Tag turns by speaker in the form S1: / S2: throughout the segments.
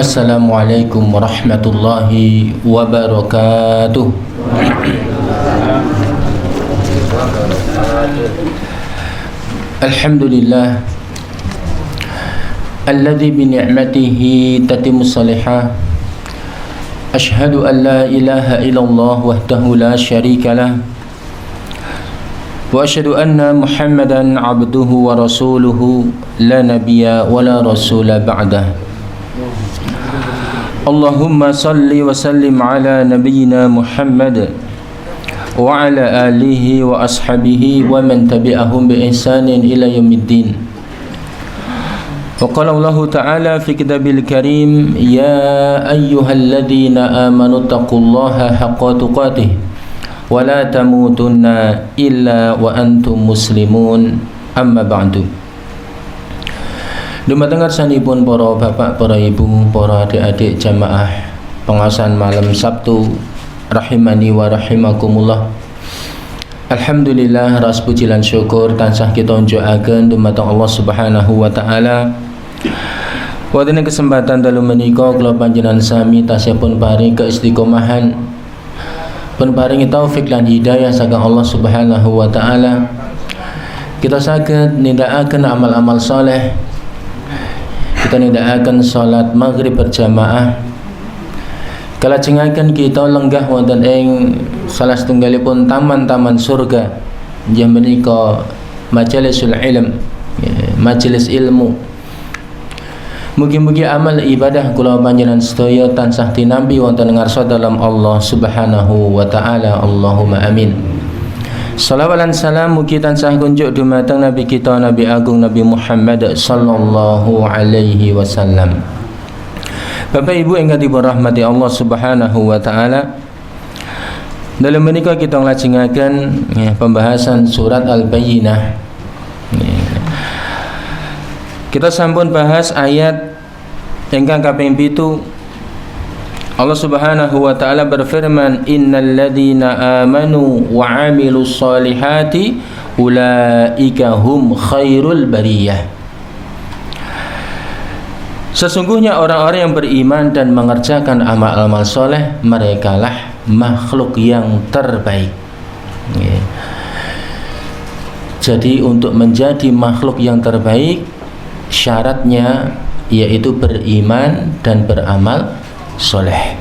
S1: Assalamualaikum warahmatullahi wabarakatuh. Alhamdulillah alladzi bi ni'matihi tatimmus salihah. Ashhadu an la ilaha illallah wahdahu la syarika lah. Wa asyhadu anna Muhammadan abduhu wa rasuluhu la nabiyya wa la rasula ba'dah. Allahumma salli wa sallim ala nabiyyina Muhammad wa ala alihi wa ashabihi wa man tabi'ahum bi ihsanin ila yaumiddin. Wa qala Allah ta'ala fi kitabil karim, ya ayyuhalladzina amanu taqullaha haqqa tuqatih wa la tamutunna illa wa antum muslimun, amma ba'du. Dumateng sanipun para bapak, para ibu, para adik-adik jamaah pengawasan malam Sabtu rahimani wa rahimakumullah. Alhamdulillah, ras puji lan syukur tansah kita unjukaken dumateng Allah Subhanahu wa taala. Wonten kesempatan dalu menika kula panjenengan sami tasih pun paring keistiqomahan, pun paringi taufik lan hidayah saking Allah Subhanahu wa taala. Kita saged nindakaken amal-amal saleh. Kita nindakaken salat maghrib berjamaah. Kalajengaken kita lenggah wonten ing salah setunggalipun taman-taman surga, inggih menika majalisul ilm, majelis ilmu. Mugi-mugi amal ibadah kula panjenengan sedaya tansah tinampi wonten ngarsa dalam Allah Subhanahu wa taala. Allahumma amin. Salawat dan salam mugi tansah kunjuk dumateng Nabi kita, Nabi Agung Nabi Muhammad sallallahu alaihi wasallam. Bapak Ibu ingkang dirahmati Allah Subhanahu wa taala, dalam menika kita nglajengaken pembahasan surat Al-Bayyinah. Kita sampun bahas ayat ingkang kaping 7. Allah Subhanahu wa taala berfirman, innal ladzina amanu wa 'amilus solihati ulaika hum khairul bariyah. Sesungguhnya orang-orang yang beriman dan mengerjakan amal-amal soleh, merekalah makhluk yang terbaik. Jadi untuk menjadi makhluk yang terbaik, syaratnya yaitu beriman dan beramal soleh.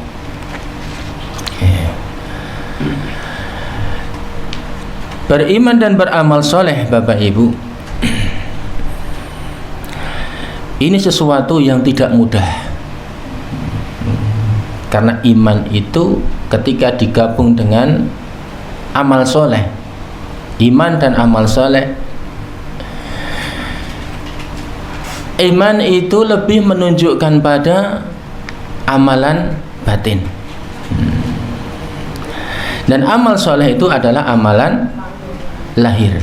S1: Beriman dan beramal soleh, Bapak Ibu, ini sesuatu yang tidak mudah. Karena iman itu ketika digabung dengan amal soleh, iman dan amal soleh, iman itu lebih menunjukkan pada amalan batin, dan amal soleh itu adalah amalan lahir.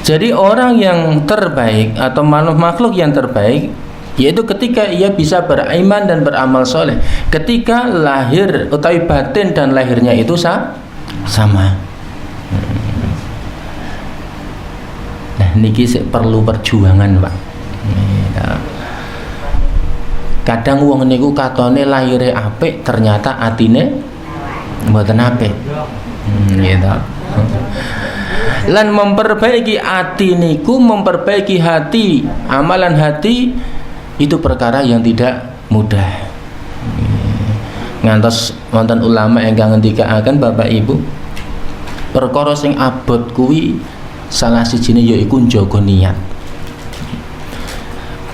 S1: Jadi orang yang terbaik atau makhluk yang terbaik yaitu ketika ia bisa beriman dan beramal soleh, ketika lahir utawi batin dan lahirnya itu sama. Nah niki perlu perjuangan, Pak. Kadang wong niku katone lahire apik, ternyata atine mboten apik. Gitu. Lan memperbaiki hati niku, memperbaiki hati, amalan hati itu perkara yang tidak mudah. Ngantos wonten ulama ingkang ngendikaaken, Bapak Ibu, perkara sing abot kuwi salah sijine yaiku njaga niat.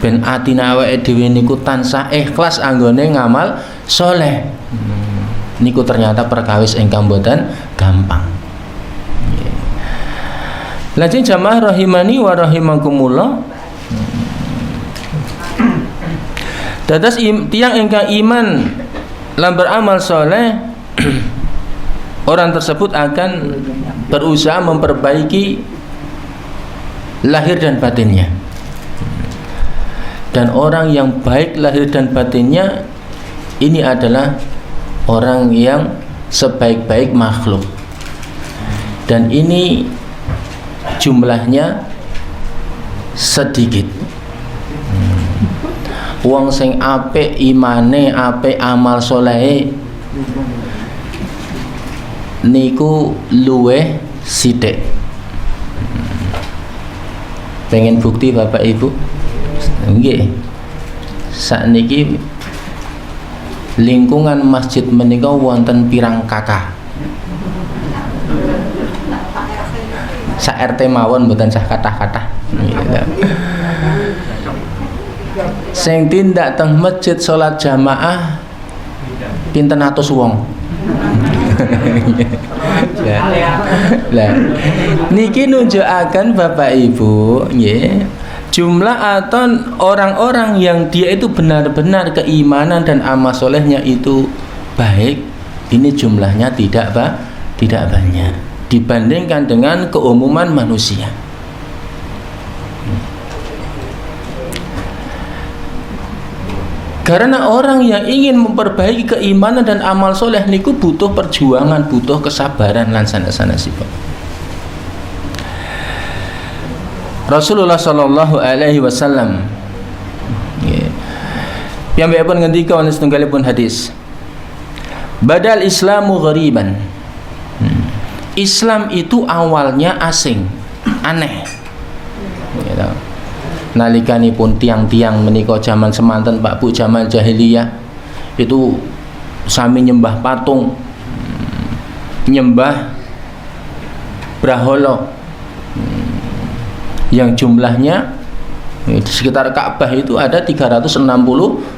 S1: Ben atine awake dhewe niku tansah ikhlas anggone ngamal soleh. Niku ternyata perkawis ingkang boten gampang. Lajeng jamaah rahimani wa rahimakumullah, dados tiyang ingkang iman lan beramal soleh, orang tersebut akan berusaha memperbaiki lahir dan batinnya. Dan orang yang baik lahir dan batinnya ini adalah orang yang sebaik-baik makhluk. Dan ini jumlahnya sedikit. wong sing apik imane, apik amal solehe niku luweh sithik. Pengen bukti Bapak Ibu? Nggih. Sakniki lingkungan masjid menika wonten pirang kakak. Sak RT mawon mboten sah kathah-kathah. Sing tindak teng masjid salat jamaah pinten atus wong. Lah niki nunjukaken Bapak Ibu nggih, jumlah atau orang-orang yang dia itu benar-benar keimanan dan amal solehnya itu baik, ini jumlahnya tidak banyak dibandingkan dengan keumuman manusia. Karena orang yang ingin memperbaiki keimanan dan amal soleh niku butuh perjuangan, butuh kesabaran lan sanes-sanesipun. Rasulullah sallallahu alaihi wasallam piyambakipun ngendika wonten setunggalipun hadis, badal Islamu ghariban. Islam itu awalnya asing, aneh. Gitu. Nalikanipun tiang-tiang menika zaman semanten Pak Bu zaman jahiliyah itu sami nyembah patung, nyembah braholo yang jumlahnya di sekitar Ka'bah itu ada 360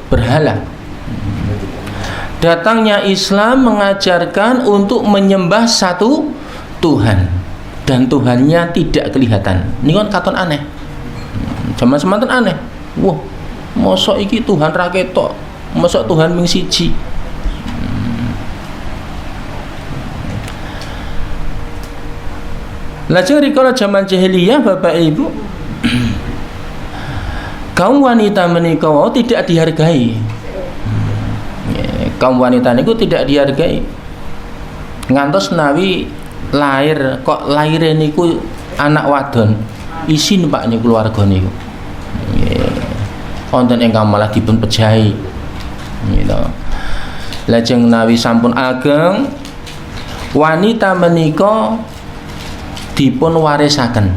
S1: berhala. Datangnya Islam mengajarkan untuk menyembah satu Tuhan dan Tuhannya tidak kelihatan. Ini kan katon aneh. Zaman semanten aneh. Wah, mosok iki Tuhan ra ketok, mosok Tuhan mung siji. Lajeng rikala zaman jahiliyah Bapak Ibu, kaum wanita menika tidak dihargai. Kaum wanita niku tidak dihargai. Ngantos nawi lahir kok lahire niku anak wadon, isin Pak niku keluarga niku. Wonten ingkang malah dipun pejahi. Gitu. Lajeng nawi sampun ageng, wanita menika dipun warisaken.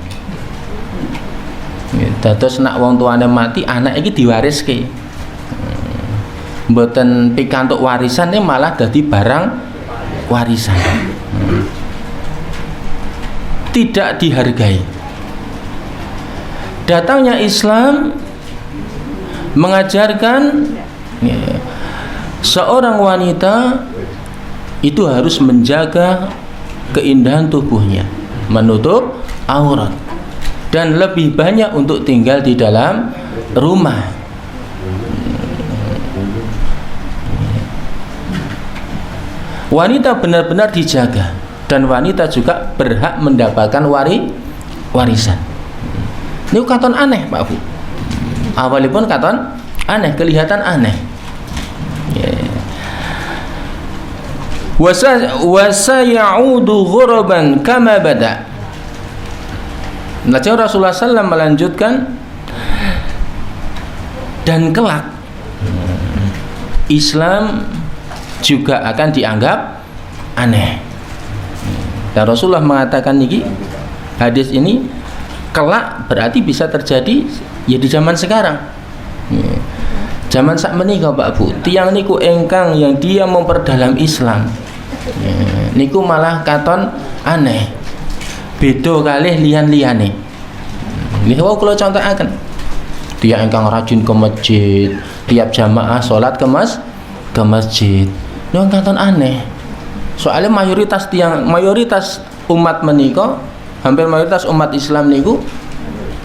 S1: Dados nek wong tuane mati, anak iki diwariske. Mboten pikantuk warisan malah dadi barang warisan. Tidak dihargai. Datangnya Islam mengajarkan seorang wanita itu harus menjaga keindahan tubuhnya, menutup aurat, dan lebih banyak untuk tinggal di dalam rumah. Wanita benar-benar dijaga dan wanita juga berhak mendapatkan warisan. Ini katon aneh Pak Bu. Awalipun katon aneh, kelihatan aneh. Wasa ya'udu ghuraban kama bada. Lalu Rasulullah SAW melanjutkan, dan kelak Islam juga akan dianggap aneh. Dan Rasulullah mengatakan niki, hadis ini kelak berarti bisa terjadi ya di zaman sekarang. Zaman sak menika Pak Bu, tiang niku engkang yang dia memperdalam Islam. Niku malah katon aneh. Beda kalih liyan-liyane. Nggih kula contohaken. Dia engkang rajin ke masjid, tiap jamaah salat ke masjid. Niku katon aneh. Soalnya mayoritas umat menika, hampir mayoritas umat Islam niku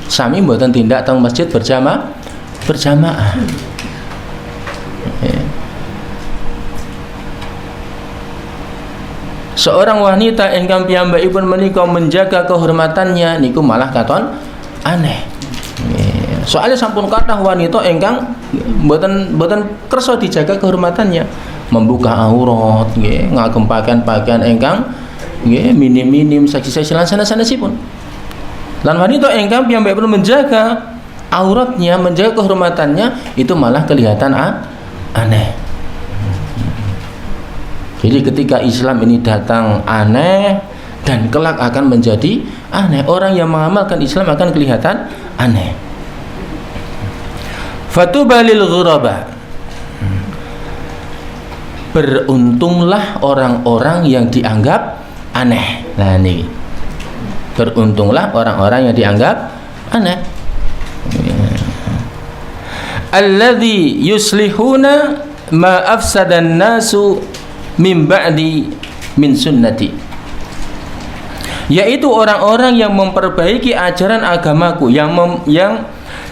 S1: sami mboten tindak teng masjid berjamaah. Seorang wanita ingkang piyambakipun menika menjaga kehormatannya niku malah katon aneh. Soalnya sampun kathah wanita ingkang mboten kersa dijaga kehormatannya, membuka aurat nggih, ngagempaken pakaian ingkang nggih minim-minim, seksi-seksi lan sanes-sanesipun. Lan wanita ingkang piyambakipun menjaga auratnya, menjaga kehormatannya, itu malah kelihatan aneh. Jadi ketika Islam ini datang aneh, dan kelak akan menjadi aneh. Orang yang mengamalkan Islam akan kelihatan aneh. Fatuba lil ghuraba. Beruntunglah orang-orang yang dianggap aneh. Nah ini, beruntunglah orang-orang yang dianggap aneh. Alladzi yuslihuna ma afsadan nasu min ba'di min sunnati. Yaitu orang-orang yang memperbaiki ajaran agamaku, yang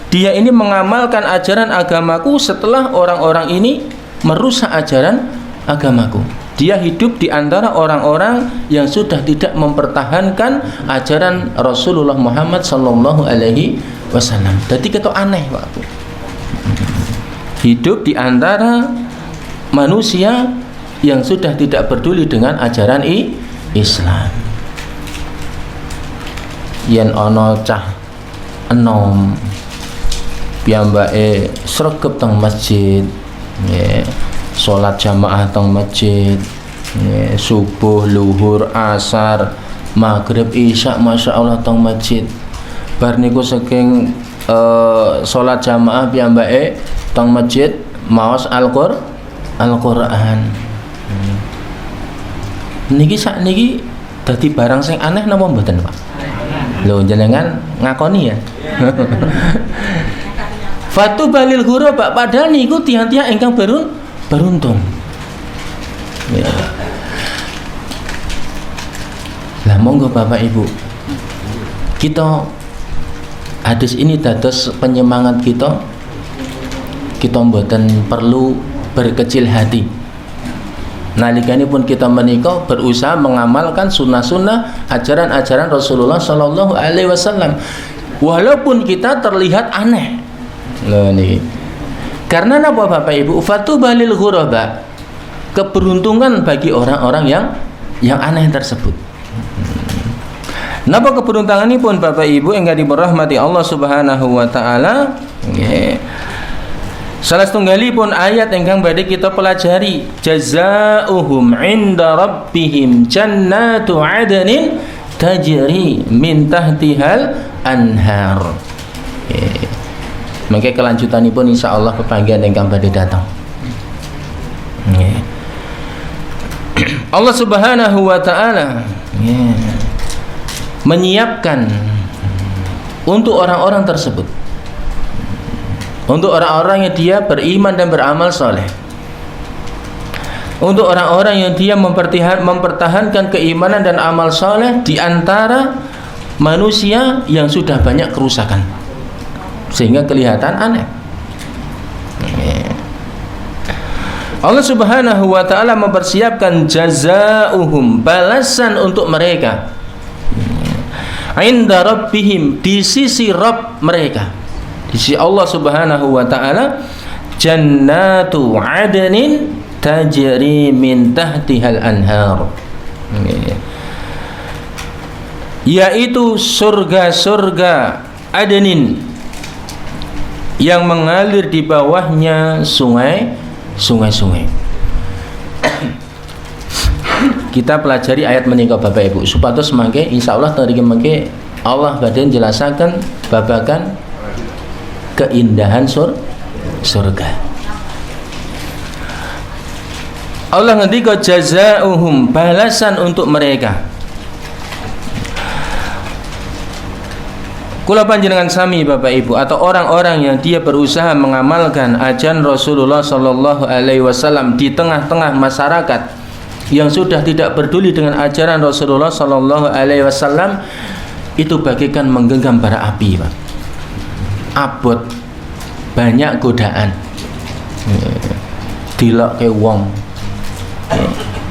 S1: dia ini mengamalkan ajaran agamaku setelah orang-orang ini merusak ajaran agamaku. Dia hidup di antara orang-orang yang sudah tidak mempertahankan ajaran Rasulullah Muhammad sallallahu alaihi wasallam. Jadi itu aneh, Pak. Hidup di antara manusia yang sudah tidak peduli dengan ajaran Islam. Yen ana cah enom piyambake sregep teng masjid, nggih, salat jamaah teng masjid, nggih, subuh, luhur, asar, maghrib, isya masyaallah teng masjid. Bar niku saking salat jamaah piyambake teng masjid maos Al-Qur'an. Niki sakniki dadi barang sing aneh napa mboten, Pak? Lho jenengan ngakoni ya. Fatu balil ghuraba, padahal niku tiang-tiang ingkang beruntung. Ya. Lah monggo Bapak Ibu, kita hadis ini dados penyemangat kita mboten perlu berkecil hati. Nalikanipun kita menikah berusaha mengamalkan sunnah-sunnah ajaran-ajaran Rasulullah Sallallahu Alaihi Wasallam, walaupun kita terlihat aneh. Loh nih, karena apa Bapak Ibu? Fatuba lil ghuraba, keberuntungan bagi orang-orang yang aneh tersebut. Napa keberuntungan ini pun Bapak Ibu yang dirahmati Allah Subhanahu Wa Taala? Salah setunggalipun ayat ingkang badhe kita pelajari, jazaohum 'inda rabbihim jannatu 'adnin tajri min tahtihal anhar. Mangke kelanjutanipun insyaallah pepanggihan ingkang badhe datang. Allah Subhanahu wa taala menyiapkan untuk orang-orang tersebut, untuk orang-orang yang dia beriman dan beramal soleh, untuk orang-orang yang dia mempertahankan keimanan dan amal soleh di antara manusia yang sudah banyak kerusakan sehingga kelihatan aneh. Allah Subhanahu wa taala mempersiapkan jazaohum, balasan untuk mereka, inda rabbihim, di sisi Rabb mereka, di sisi Allah Subhanahu wa taala, jannatu 'adnin tajri min tahtihal anhar, yaitu surga-surga adnin yang mengalir di bawahnya sungai-sungai. Kita pelajari ayat menika Bapak Ibu supados mangke insyaallah tadi mangke Allah badhe jelasaken babagan keindahan surga. Allah ngendika jazaohum, balasan untuk mereka. Kula panjenengan sami Bapak Ibu, atau orang-orang yang dia berusaha mengamalkan ajaran Rasulullah Sallallahu Alaihi Wasallam di tengah-tengah masyarakat yang sudah tidak peduli dengan ajaran Rasulullah Sallallahu Alaihi Wasallam, itu bagaikan menggenggam bara api, Pak. Abot, banyak godaan, dilok ke wong,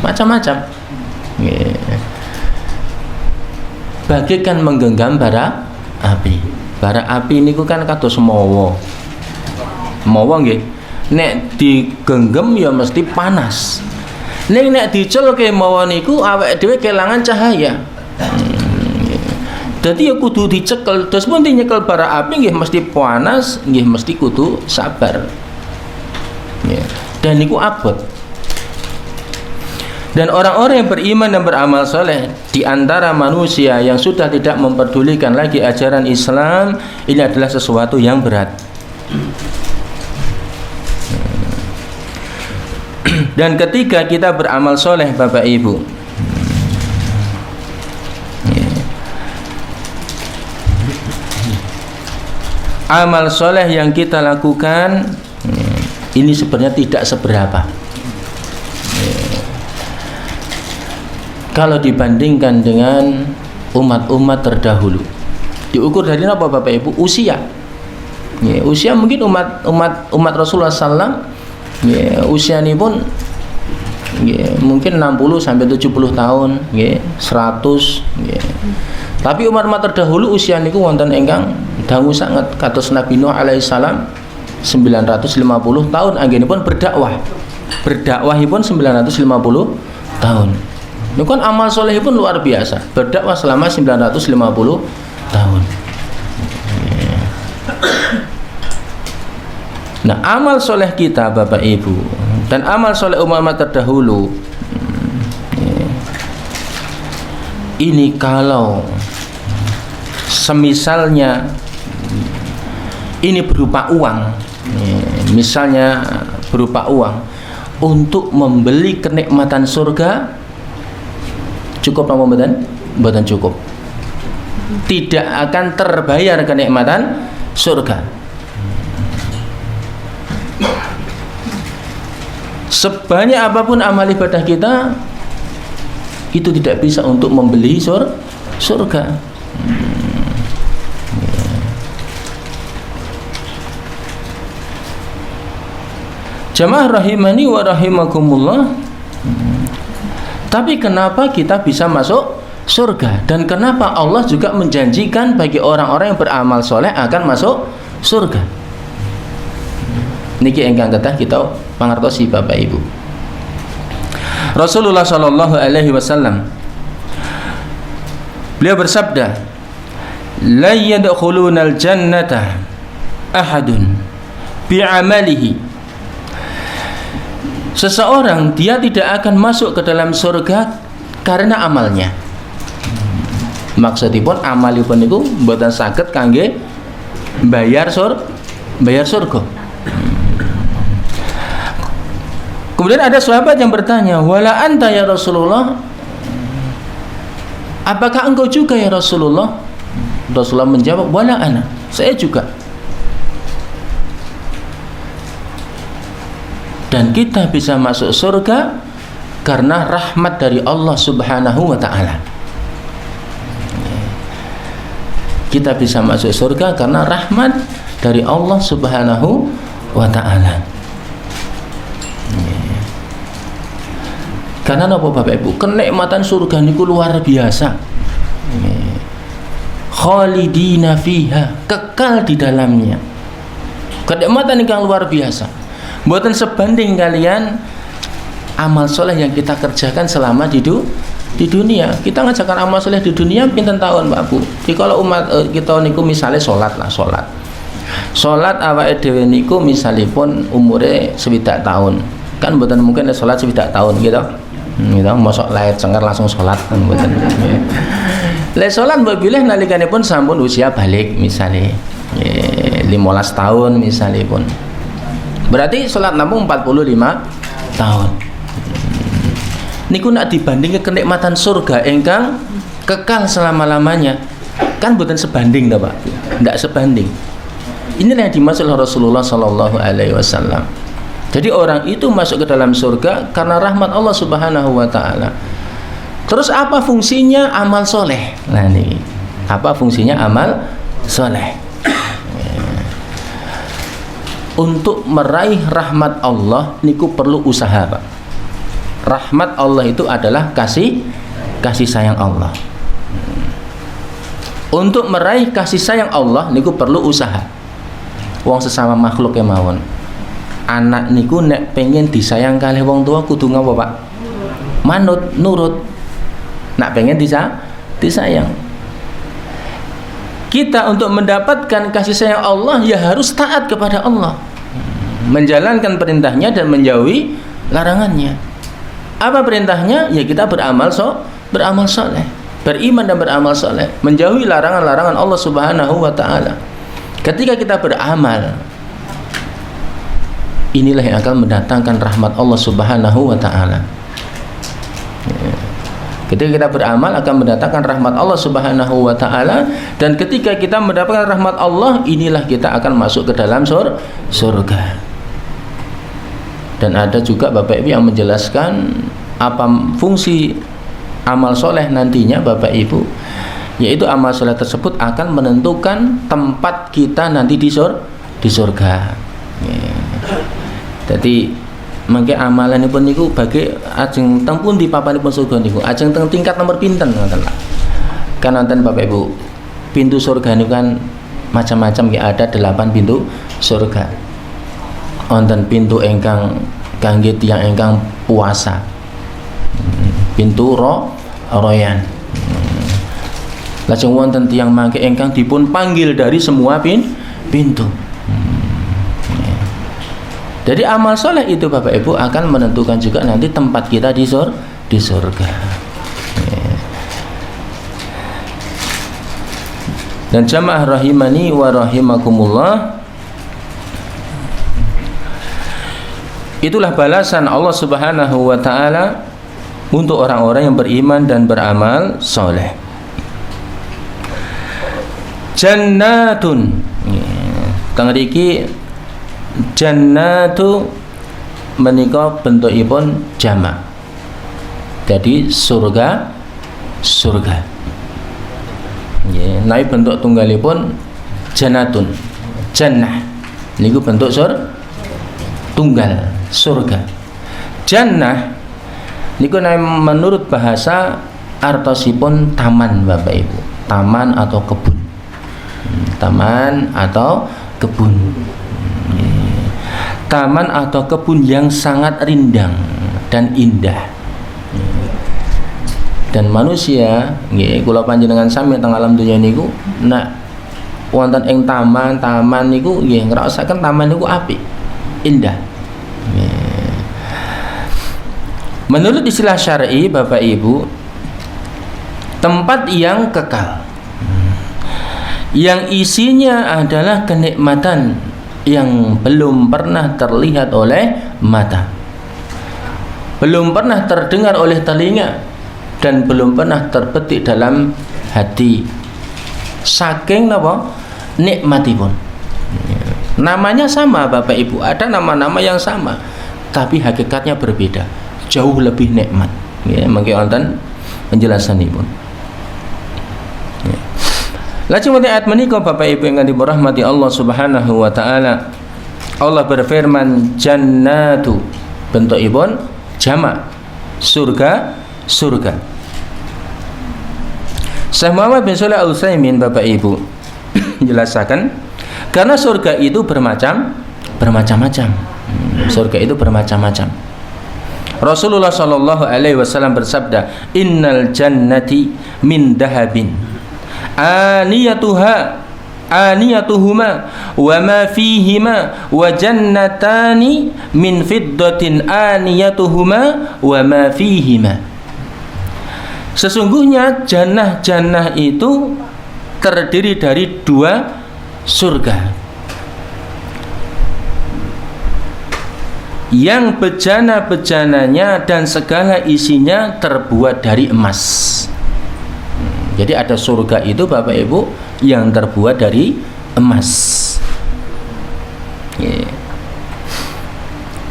S1: macam-macam, bagaikan menggenggam bara api. Bara api niku kan kados mawa nggih, nek digenggam ya mesti panas. Nek diculke mawa niku awake dhewe kelangan cahaya. Dadi ya kudu dicekel, terus pun nyekel bara api nggih mesti panas, nggih mesti kudu sabar. Ya. Dan niku abot. Dan orang-orang yang beriman dan beramal soleh di antara manusia yang sudah tidak memperdulikan lagi ajaran Islam, ini adalah sesuatu yang berat. Dan ketika kita beramal soleh, Bapak Ibu, amal soleh yang kita lakukan ini sebenarnya tidak seberapa kalau dibandingkan dengan umat-umat terdahulu. Diukur dari apa, Bapak Ibu? Usia. Usia mungkin umat Rasulullah SAW, usia ini pun mungkin 60 sampai 70 tahun, 100. Tapi umat-umat terdahulu usia niku wonten ingkang dangu sangat, kados Nabi Nuh alaihissalam 950 tahun anggenipun berdakwah. Berdakwahipun 950 tahun. Niku kan amal solehipun luar biasa. Berdakwah selama 950 tahun. Nah, amal soleh kita, Bapak Ibu, dan amal soleh umat terdahulu ini kalau semisalnya ini berupa uang, misalnya berupa uang untuk membeli kenikmatan surga, cukup apa mboten? Mboten cukup. Tidak akan terbayar kenikmatan surga. Sebanyak apapun amal ibadah kita, itu tidak bisa untuk membeli surga. Jamaah rahimani wa rahimakumullah. Tapi kenapa kita bisa masuk surga? Dan kenapa Allah juga menjanjikan bagi orang-orang yang beramal soleh akan masuk surga? Niki engkang kedah kita pangertosi Bapak Ibu. Rasulullah sallallahu alaihi wasallam beliau bersabda, la yadkhulunal jannata ahadun bi'amalihi. Seseorang dia tidak akan masuk ke dalam surga karena amalnya. Maksudipun amalipun niku mboten saged kangge bayar surga. Kemudian ada sahabat yang bertanya, wala anta ya Rasulullah, apakah engkau juga ya Rasulullah? Rasulullah menjawab, wala ana, saya juga. Dan kita bisa masuk surga karena rahmat dari Allah Subhanahu wa ta'ala. Kita bisa masuk surga karena rahmat dari Allah Subhanahu wa ta'ala. Karena apa Bapak Ibu? Kenikmatan surga niku luar biasa. Khalidina fiha, kekal di dalamnya. Kenikmatan yang luar biasa. Mboten sebanding kalian amal soleh yang kita kerjakan selama di dunia. Kita ngajarkan amal soleh di dunia pinten tahun Pak Bu. Jadi kalau umat kita niku misalnya salat awake dhewe niku misalipun umure 60 tahun. Kan mboten mungkin salat 60 tahun gitu. Gitu, mosok lahir cengar langsung sholat kan mboten. Lek sholat mbok bilih nalikanipun sampun usia balik misalnya 15 tahun misalipun. Berarti sholat nampung 45 tahun. Niku nak dibanding kenikmatan surga ingkang kekal selama-lamanya. Kan mboten sebanding ta, Pak. Ndak sebanding. Inilah yang dimaksud Rasulullah sallallahu alaihi wasallam. Jadi orang itu masuk ke dalam surga karena rahmat Allah Subhanahu wa ta'ala. Terus apa fungsinya amal soleh? Nah ini, apa fungsinya amal soleh? Untuk meraih rahmat Allah niku perlu usaha, Pak. Rahmat Allah itu adalah kasih sayang Allah. Untuk meraih kasih sayang Allah niku perlu usaha. Wong sesama makhluk kemawon. Anak niku nek pengen disayang kalih wong tua kudu ngapa Pak? Manut, nurut. Nak pengen disayang. kita untuk mendapatkan kasih sayang Allah ya harus taat kepada Allah, menjalankan perintahnya dan menjauhi larangannya. Apa perintahnya? Ya kita beramal soleh, beriman dan beramal soleh, menjauhi larangan-larangan Allah Subhanahu wa Ta'ala. Ketika kita beramal, inilah yang akan mendatangkan rahmat Allah Subhanahu wa Ta'ala. Ketika kita beramal akan mendatangkan rahmat Allah Subhanahu wa Ta'ala, dan ketika kita mendapatkan rahmat Allah, inilah kita akan masuk ke dalam surga. Dan ada juga Bapak Ibu yang menjelaskan apa fungsi amal soleh nantinya Bapak Ibu, yaitu amal soleh tersebut akan menentukan tempat kita nanti di surga. Jadi mangke amalan pun niku bagi ajeng teng pundi papanipun surga niku, ajeng teng tingkat nomor pinten ngoten lah. Kan wonten Bapak Ibu, pintu surga niku kan macam-macam, ya ada 8 pintu surga. Wonten pintu ingkang kangge tiyang ingkang puasa, pintu royan. Lajeng wonten tiyang mangke ingkang dipun panggil dari semua pintu. Jadi amal soleh itu Bapak Ibu akan menentukan juga nanti tempat kita di surga. Dan jamaah rahimani wa rahimakumullah, itulah balasan Allah Subhanahu wa Ta'ala untuk orang-orang yang beriman dan beramal soleh. Jannatun, kang riki jannatu menika bentukipun jamak. Jadi surga. Nggih, naik bentuk tunggalipun jannatun. Jannah niku bentuk tunggal surga. Jannah niku menurut bahasa artosipun taman Bapak Ibu. Taman atau kebun. Taman atau kebun. Taman atau kebun yang sangat rindang dan indah. Dan manusia nggih kula panjenengan sami teng alam donya niku nak wonten ing taman niku nggih ngrasakaken taman niku apik, indah. Menurut istilah syar'i Bapak Ibu, tempat yang kekal, yang isinya adalah kenikmatan yang belum pernah terlihat oleh mata, belum pernah terdengar oleh telinga, dan belum pernah terbetik dalam hati. Saking napa nikmatipun. Namanya sama Bapak Ibu, ada nama-nama yang sama, tapi hakikatnya berbeda, jauh lebih nikmat. Ya, mangke wonten penjelasanipun. Lajeng wonten ayat menika Bapak Ibu ingkang dirahmati Allah Subhanahu wa Ta'ala, Allah berfirman jannatu, bentukipun jamak, surga. Syekh Muhammad bin Shalih Al-Utsaimin Bapak Ibu jelaskan, karena surga itu bermacam-macam. Surga itu bermacam-macam. Rasulullah sallallahu alaihi wasallam bersabda, "Innal jannati min dahabin aniyatuhuma wa ma fihima wa jannatani min fiddatin aniyatuhuma wa ma fihima." Sesungguhnya jannah-jannah itu terdiri dari 2 surga yang bejana-bejananya dan segala isinya terbuat dari emas. Jadi ada surga itu Bapak Ibu yang terbuat dari emas.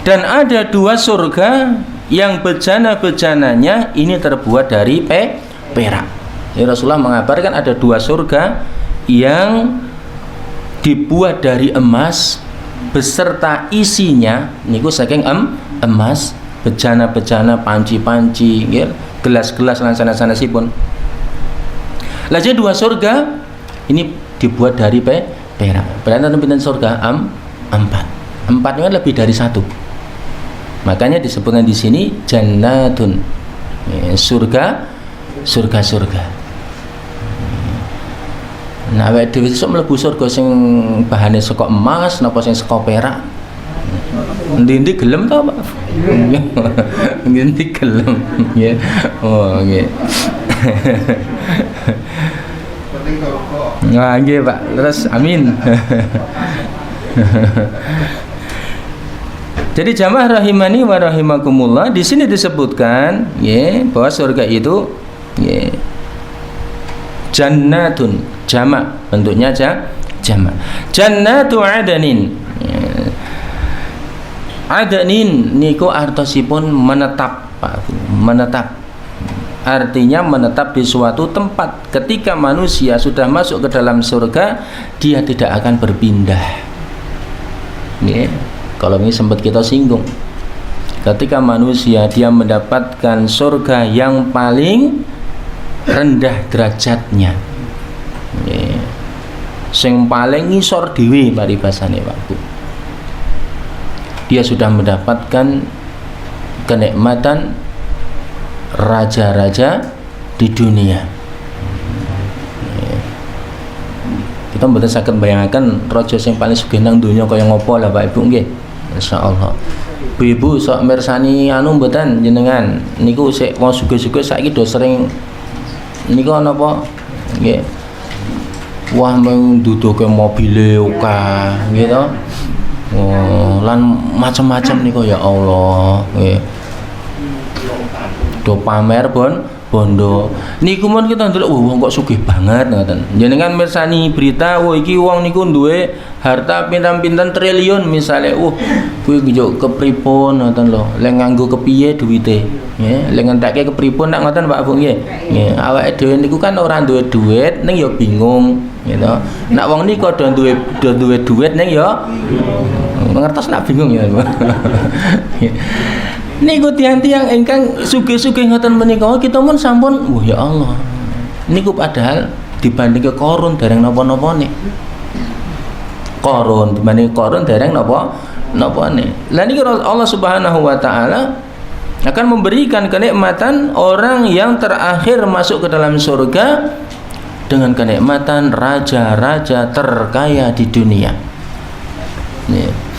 S1: Dan ada 2 surga yang bejana-bejananya ini terbuat dari perak. Jadi Rasulullah mengabarkan ada 2 surga yang dibuat dari emas beserta isinya niku saking emas, bejana-bejana, panci-panci, gelas-gelas lan sanes-sanesipun. Lajeng 2 surga ini dibuat dari perak. Berarti pinten surga? 4. 4 itu lebih dari 1. Makanya disebutkan di sini jannatun, surga. Nah, awake dhewe sesuk mlebu surga sing bahane saka emas napa sing saka perak? Endi-endi gelem to, Pak? Endi gelem. Nggih. Oh, nggih. Nah, nggih, Pak. Terus amin. Jadi jamaah rahimani wa rahimakumullah, di sini disebutkan ya bahwa surga itu ya jannatun, jamak, bentuknya jamak. Jannatu adanin. Ya. Adanin niku artosipun menetap, Pak. Menetap. Artinya menetap di suatu tempat. Ketika manusia sudah masuk ke dalam surga, dia tidak akan berpindah. Ya. Kalau ini sempat kita singgung, ketika manusia dia mendapatkan surga yang paling rendah derajatnya, sing paling ngisor dhewe paribasane Pak Bu, dia sudah mendapatkan kenikmatan raja-raja di dunia. Kita mboten saged bayangkan raja sing paling sugih nang donya kaya ngopo lah Pak Ibu nggih. Insyaallah. Bu-ibu sok mirsani anu mboten jenengan niku sik wong sugih-sugih saiki do sering niku ana apa nggih. Wah mung duduke mobile akeh nggih to. Oh, lan macam-macam niku ya Allah nggih. Do pamer bondo. Niku mun kita ndelok wong kok sugih banget ngoten. Jenengan mirsani berita iki wong niku duwe harta pinten-pinten triliun misale. Kuwi njuk kepripun ngoten lho. Lek nganggo kepiye duwite? Nggih, lek ngentekke kepripun nak ngoten Pak Bu nggih. Nggih, awake dhewe niku kan ora duwe duit ning ya bingung gitu. Nak wong niku do duwe duit ning ya ngertos nak bingung ya. Niku tiang-tiang ingkang sugih-sugih ngoten menika kita mun sampun ya Allah. Niku padahal dibanding ke Korun dereng napa-napane. Korun dibanding Korun dereng napa-napane. Lah niki Allah Subhanahu wa taala akan memberikan kenikmatan orang yang terakhir masuk ke dalam surga dengan kenikmatan raja-raja terkaya di dunia. Nih.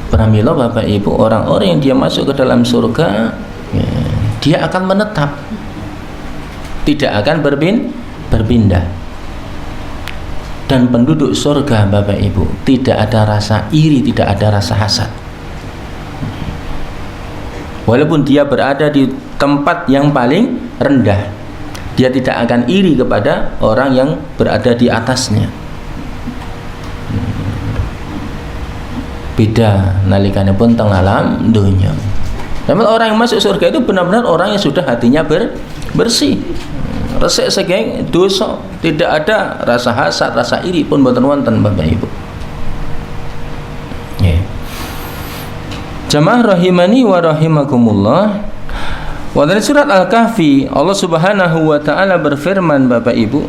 S1: Pramila Bapak Ibu, orang-orang yang dia masuk ke dalam surga ya, dia akan menetap, tidak akan berpindah. Dan penduduk surga Bapak Ibu tidak ada rasa iri, tidak ada rasa hasad. Walaupun dia berada di tempat yang paling rendah, dia tidak akan iri kepada orang yang berada di atasnya. Beda nalikane pun teng alam dunya. Namun orang yang masuk surga itu benar-benar orang yang sudah hatinya bersih, resik saking dosa, tidak ada rasa hasad, rasa iri pun mboten wonten Bapak Ibu. Yeah. Jamaah rahimani wa rahimakumullah. Wa dari surat Al-Kahfi Allah Subhanahu wa taala berfirman Bapak Ibu,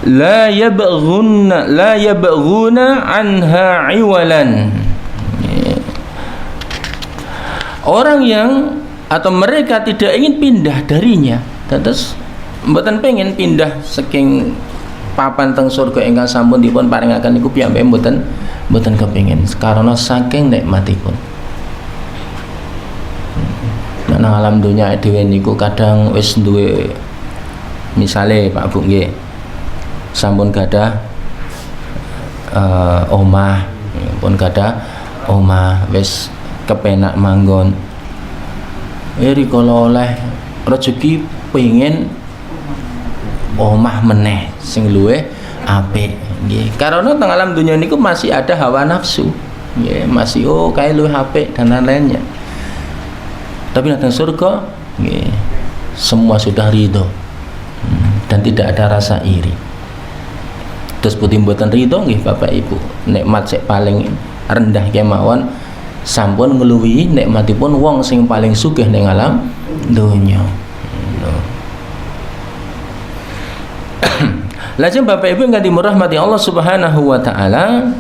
S1: la yabghuna anha iwalan. Orang yang atau mereka tidak ingin pindah darinya. Terus mboten pengen pindah saking papan teng surga ingkang sampun dipun paringaken niku piyambake mboten kepengin karena saking nikmatipun. Nang alam dunya dhewe niku kadang wis duwe misale Pak Bu nggih sampun gadah omah, pun gadah omah wis kepenak manggon. Kalau oleh rezeki pengen omah meneh sing luwih apik nggih. Karena teng alam dunia niku masih ada hawa nafsu. Nggih, masih kae luwih apik dan lain-lainnya. Tapi datang surga nggih, semua sudah ridho dan tidak ada rasa iri. Terus putih mboten ridho nggih Bapak Ibu, nikmat sing paling rendah kemawon sampun ngluwihi nikmatipun wong sing paling sugih ning alam donya. Lajeng Bapak Ibu ingkang dirahmati Allah Subhanahu wa taala,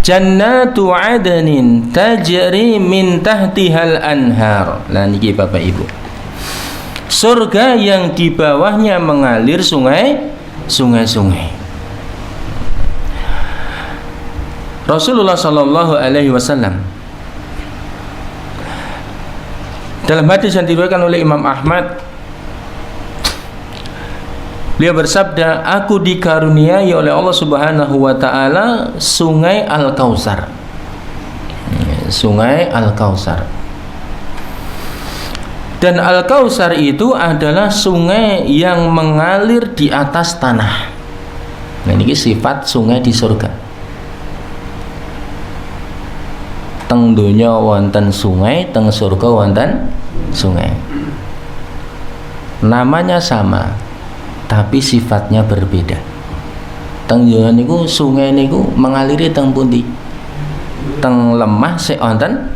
S1: Jannatu adnin tajri min tahtihal anhar. Lah niki Bapak Ibu, surga yang di bawahnya mengalir sungai-sungai. Rasulullah sallallahu alaihi wasallam dalam hadis yang diriwayatkan oleh Imam Ahmad, beliau bersabda, aku dikaruniai oleh Allah Subhanahu wa taala sungai Al-Kautsar. Sungai Al-Kautsar. Dan Al-Kautsar itu adalah sungai yang mengalir di atas tanah. Nah, ini sifat sungai di surga. Teng donya wonten sungai, teng surga wonten sungai. Namanya sama, tapi sifatnya berbeda. Teng donya niku sungai niku mengaliri teng pundi? Teng lemah sik wonten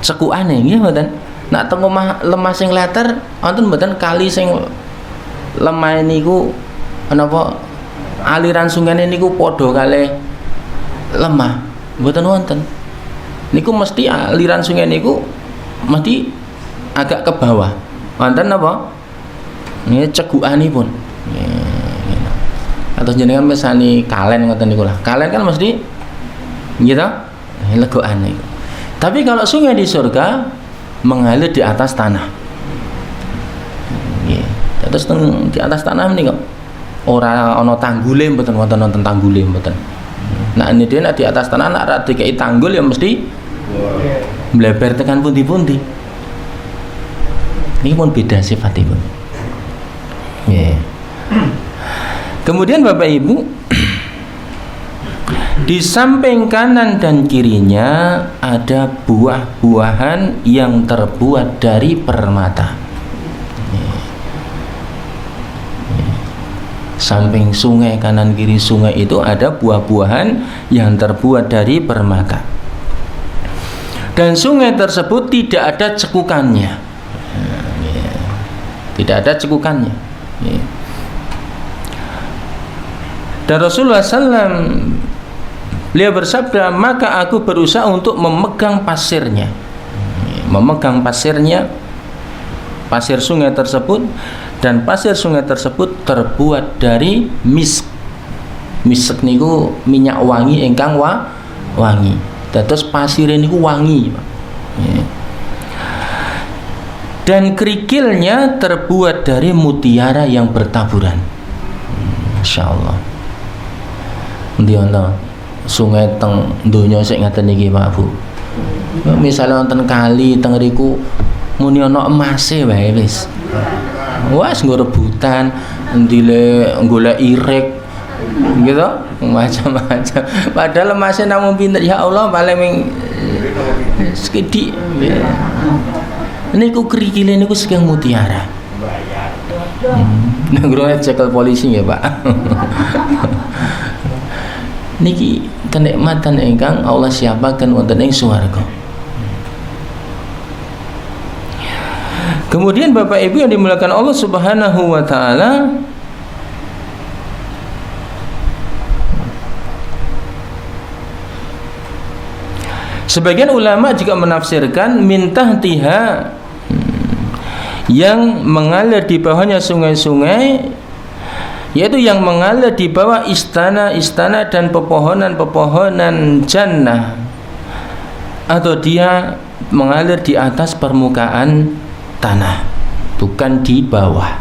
S1: cekukane nggih mboten. Nak teng omah lemah sing leter wonten mboten kali sing lemah niku napa aliran sungainya niku padha kalih lemah mboten wonten. Niku mesti aliran sungai niku mesti agak ke bawah. Wonten napa? Nggih cegukanipun. Atau jenengan mesani kalen ngoten niku lah. Kalen kan mesti gitu legokane. Tapi kalau sungai di surga mengalir di atas tanah. Nggih. Terus di atas tanah menika ora ana tanggule mboten wonten tanggule mboten. Nah ini dia di atas tanah nak ra dikei tanggul ya mesti mleber tekan pundi-pundi. Ini pun beda sifatipun. Yeah. Kemudian Bapak Ibu, di samping kanan dan kirinya ada buah-buahan yang terbuat dari permata. Samping sungai, kanan kiri sungai itu ada buah-buahan yang terbuat dari permata. Dan sungai tersebut tidak ada cekukannya. Tidak ada cekukannya. Dan Rasulullah SAW beliau bersabda, maka aku berusaha untuk memegang pasirnya. Memegang pasirnya, pasir sungai tersebut. Dan pasir sungai tersebut terbuat dari misk. Misk niku minyak wangi ingkang wangi. Terus pasir niku wangi. Dan kerikilnya terbuat dari mutiara yang bertaburan. Masya Allah. Ndiyono sungai teng donya sik ngaten niki Pak Bu. Misalnya wonten kali teng riku muni ana emase wae wis. Wes nggo rebutan, ndile golek irek gitu, macam-macam. Padahal emasnya namung pinter, ya Allah paling ming sekidik. Niku kerikile niku sekian mutiara. Nggone cekel polisi ya, Pak. Niki kenikmatan ingkang Allah siapaken wonten ing swarga. Kemudian Bapak Ibu yang dimuliakan Allah Subhanahu wa taala, sebagian ulama juga menafsirkan min tahtiha, yang mengalir di bawahnya sungai-sungai, yaitu yang mengalir di bawah istana-istana dan pepohonan-pepohonan jannah, atau dia mengalir di atas permukaan tanah, bukan di bawah.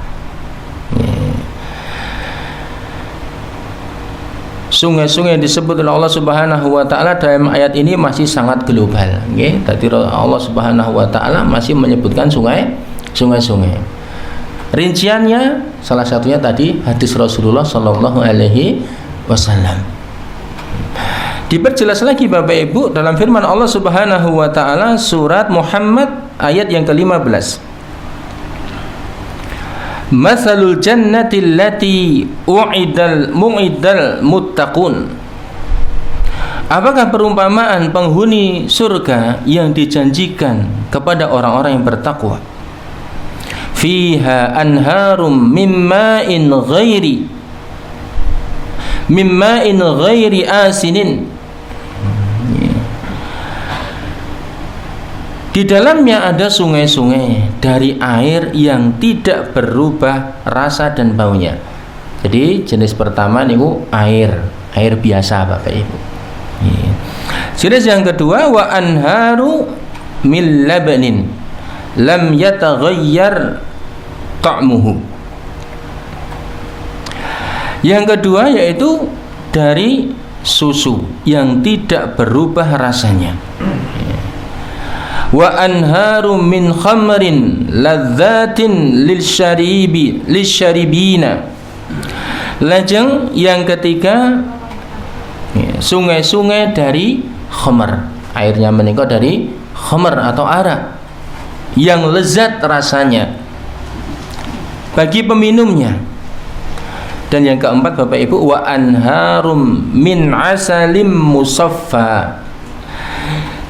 S1: Sungai-sungai disebut oleh Allah Subhanahu wa taala dalam ayat ini masih sangat global. Nggih, tadi Allah Subhanahu wa taala masih menyebutkan sungai-sungai. Rinciannya salah satunya tadi hadis Rasulullah sallallahu alaihi wasallam. Diperjelas lagi Bapak Ibu dalam firman Allah Subhanahu wa taala surat Muhammad ayat yang ke-15. Matsalul jannati allati mu'idal muttaqun. Apakah perumpamaan penghuni surga yang dijanjikan kepada orang-orang yang bertakwa? Fiha anharum mimma'in asinin. Di dalamnya ada sungai-sungai dari air yang tidak berubah rasa dan baunya. Jadi jenis pertama niku air biasa Bapak Ibu. Jenis yang kedua wa anharu min labanin lam yataghayyar ta'muhu. Yang kedua yaitu dari susu yang tidak berubah rasanya. Wa anharu min khamrin ladzatin lisyaribina. Lajeng yang ketiga sungai-sungai dari khamr, airnya menika dari khamr atau arak yang lezat rasanya bagi peminumnya. Dan yang keempat Bapak Ibu wa anharum min asalim musaffa,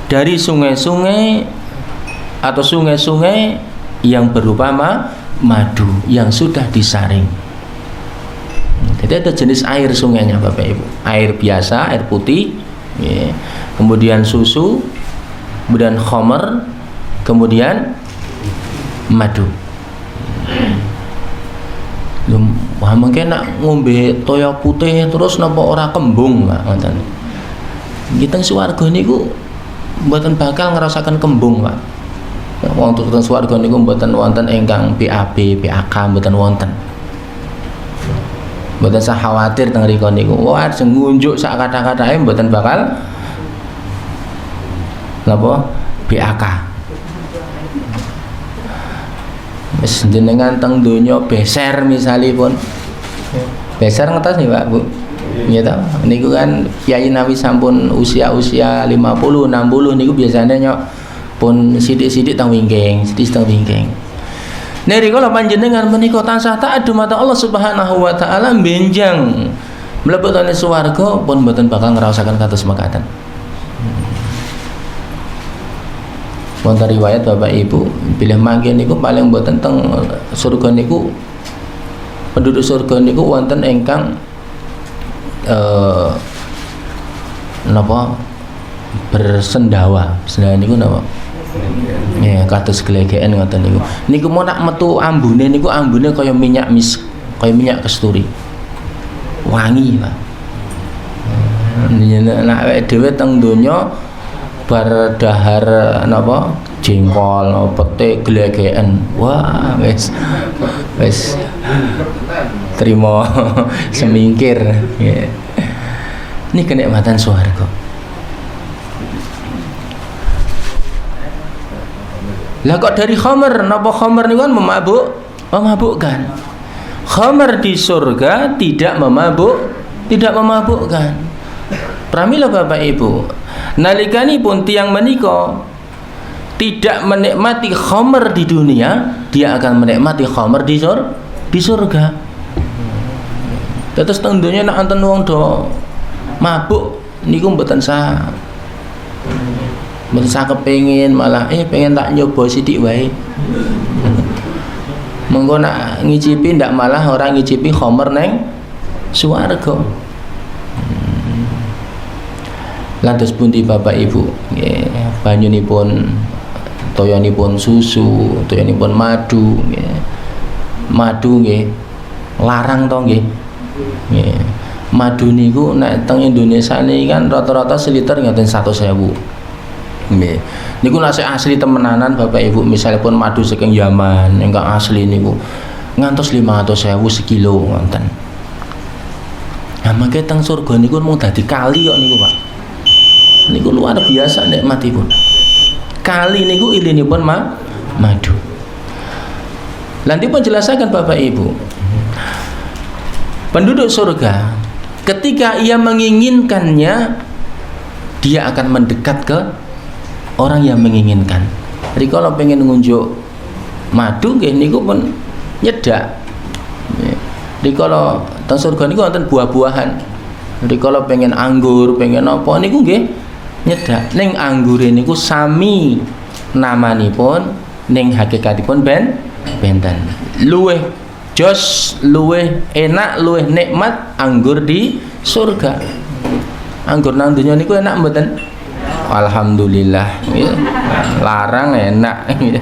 S1: dari sungai-sungai atau sungai-sungai yang berupa madu yang sudah disaring. Jadi ada jenis air sungainya Bapak Ibu, air biasa, air putih, ya. Kemudian susu, kemudian khamr, kemudian madu. Wah mungkin nak ngombe toya putih terus napa ora kembung Pak ngoten. Kita swarga niku mboten bakal ngerasakan kembung Pak. Wong teng swarga niku mboten wonten ingkang BAB, PAK mboten wonten. Mboten usah khawatir teng rika niku. Wah sing ngunjuk sak kata-katae mboten bakal napa BAK. Wis jenengan teng donya beser misalipun. Beser ngetos nih Pak Bu. Iya toh, niku kan kiai nawi sampun usia-usia 50, 60 niku biasanya nyok pun sithik-sithik teng wingking, sithik teng wingking. Neri kala panjenengan menika tansah taat dumateng Allah Subhanahu wa taala benjang mlebet ane swarga pun mboten bakal ngraosaken kados mekaten. Wonten riwayat Bapak Ibu, bilih mangke niku paling mboten teng surga niku penduduk surga niku wonten ingkang napa bersendawa. Sendawa niku napa? Ya, kados glegeken ngoten niku. Niku mau nak metu ambune niku ambune kaya minyak misk, kaya minyak kasturi. Wangi, Pak. Nek awake dhewe teng donya bar dahar napa jengkol, pete glegeken. Wah, wis terima semingkir. Ya. Ini kenikmatan swarga. Lah kok dari khamr, napa khamr niku kan memabukkan. Khamr di surga tidak memabukkan. Pramila Bapak Ibu, nalikanipun tiyang menika tidak menikmati khamr di dunia, dia akan menikmati khamr di surga. Terus teng donya nek anten wong do mabuk niku mboten sah kepengin, malah pengen tak nyoba sithik wae. Mengko nak ngicipi ndak malah orang ngicipi khamr neng swarga. Lantas pundi Bapak Ibu, nggih, banyunipun toyanipun susu, toyanipun madu, nggih. Madu nggih larang to nggih. Nggih. Madu niku nek teng Indonesia niki kan rata-rata seliter ngaten 100.000. Nggih. Niku nek asli temenanan Bapak Ibu, misalipun madu saking Yaman ingkang asli niku ngantos 500.000 sekilo ngoten. Nah, mangke teng surga niku mung dadi kali kok niku, Pak. Niku luar biasa nikmatipun. Kali niku ilinipun madu. Nanti pun jelasaken Bapak Ibu. Penduduk surga ketika ia menginginkannya, dia akan mendekat ke orang yang menginginkan. Jadi kalau pengen ngunjuk madu nggih niku pun nyedak. Jadi kalau teng surga niku wonten buah-buahan. Jadi kalau pengen anggur, pengen apa niku nggih nyedak. Ning anggure niku sami namanipun, ning hakikatipun benten. Luweh jos, luweh enak, luweh nikmat anggur di surga. Anggur nang donya niku enak mboten? alhamdulillah gitu. Larang enak gitu.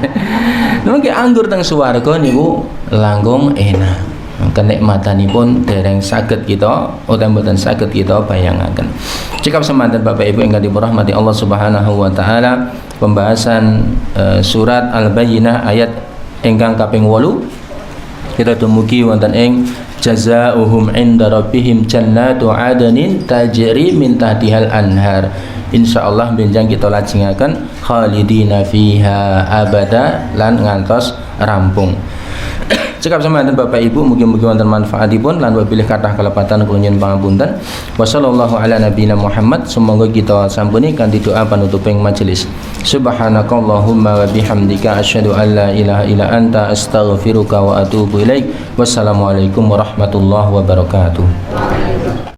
S1: Nggih anggur teng swarga niku langkung enak. Kenikmatanipun dereng saged kita utawa mboten saged kita bayangaken. Cekap semanten Bapak Ibu ingkang dirahmati Allah Subhanahu wa taala, pembahasan surat Al-Bayyinah ayat ingkang kaping 8 kita dumugi wonten ing jazaohum inda rabbihim jannatu adnin tajri min tahtihal anhar. Insyaallah benjang kita lajengaken khalidina fiha abada lan ngantos rampung. Cekap semanten Bapak Ibu, mugi-mugi wonten manfaatipun lan wabilih kathah kelepatan kula nyuwun pangapunten. Wassallallahu ala nabiyina Muhammad. Semoga kita sampuni kanthi doa panutuping majelis. Subhanakallahumma wa bihamdika asyhadu an la ilaha illa anta astaghfiruka wa atubu ilaik. Wassalamualaikum warahmatullahi wabarakatuh.